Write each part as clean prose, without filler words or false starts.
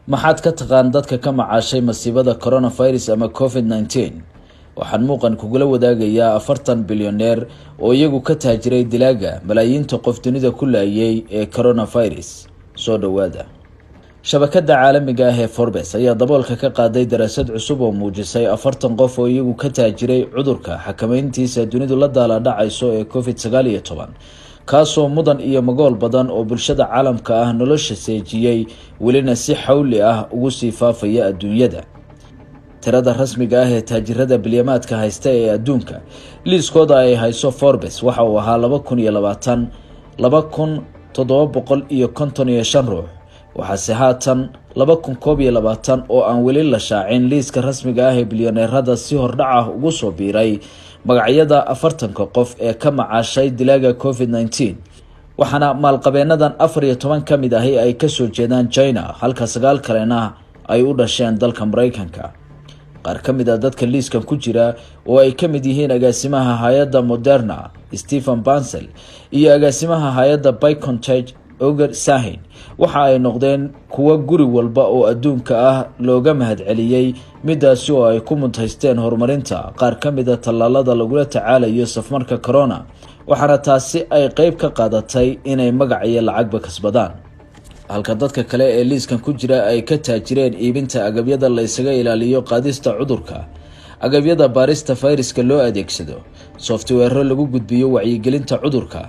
maxaad ka taqaan dadka ka macaashay masiibada coronavirus ama COVID-19 waxaan muuqan kugula wadaagayaa 40 bilyaneer oo iyagu ka taajiray dilaaga malaayiinta qof dunida ku laayay ee coronavirus soo dhawaada shabakada caalamiga ah ee Forbes ayaa daboolka ka qaaday daraasad cusub oo muujisay 40 qof oo iyagu ka taajiray cudurka xakameyntiisa dunidu la daala dhacayso ee COVID-19 kaasoo mudan iyo magool badan oo bulshada caalamka ah nolosha seejiyay welina si xawli ah ugu sii faafaya adduunyada. tirada rasmiga ah ee taajirada bilyamaadka haysta ee adduunka liiskooda ay hayso Forbes waxa uu ahaa 2755 ruux waxaase haatan 2021 oo aan weli la shaacin liiska rasmiga ah ee bilyaneerada si hordhac ah ugu soo biiray magacyada 40 qof ee ka macaashay dilaaga COVID-19 waxaana maalqabeenadan 14 kamid ah ay ka soo jeedaan China halka 9 kalena ay u dhasheen dalka Mareykanka. qaar kamid ah dadka liiskan ku jira oo ay kamid yihiin agaasimaha hay'adda Moderna Stephen Bancel iyo agaasimaha hay'adda BioNTech Ugur Sahin waxa ay noqdeen kuwa guri walba oo adduunka ah looga mahadceliyay midaasi oo ay ku mutaysteen horumarinta qaar kamid ah tallaalada lagula tacaalayo safmarka corona waxaana taasi ay qayb ka qaadatay inay magac iyo lacagba kasbadaan. halka dadka kale ee liiskan ku jira ay ka taajireen iibinta agabyada la isaga ilaaliyo qaadista cudurka, agabyada baarista fayraska loo adeegsado, software lagu gudbiyo wacyigelinta cudurka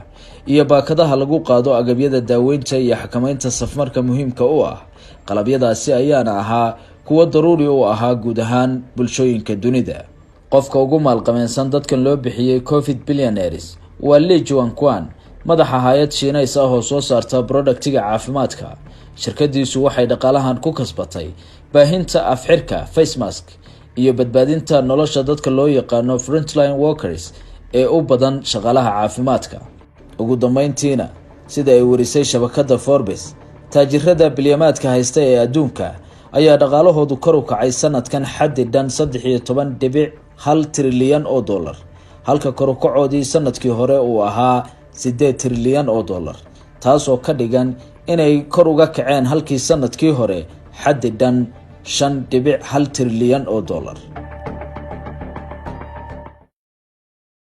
iyo baakadaha lagu qaado agabyada daaweynta iyo xakameynta safmarka muhiimka u ah. qalabyadaasi ayaana ahaa kuwa daruuri u ahaa guud ahaan bulshooyinka dunida. qofka ugu maalqabeensan dadkan loo bixiyay COVID billionaires waa Li Juanquan, madaxa hay'ad Shiineys ah oo soo saarta productiga caafimaadka. shirkadiisu waxay dhaqaalahan ku kasbatay baahinta afxirka face mask iyo badbaadinta nolosha dadka loo yaqaano frontline workers ee u badan shaqaalaha caafimaadka. ugu dambeyntiina sida ay warisay shabakada Forbes, taajirada bilyamaadka haysta ee adduunka ayaa dhaqaalahoodu kor u kacay sanadkan xadidan 13.1 trilyan oo dollar halka kor u kacoodii sanadkii hore uu ahaa 8 trilyan oo dollar taasoo ka dhigan inay kor uga kaceen halkii sanadkii hore xadidan 5.1 trilyan oo dollar.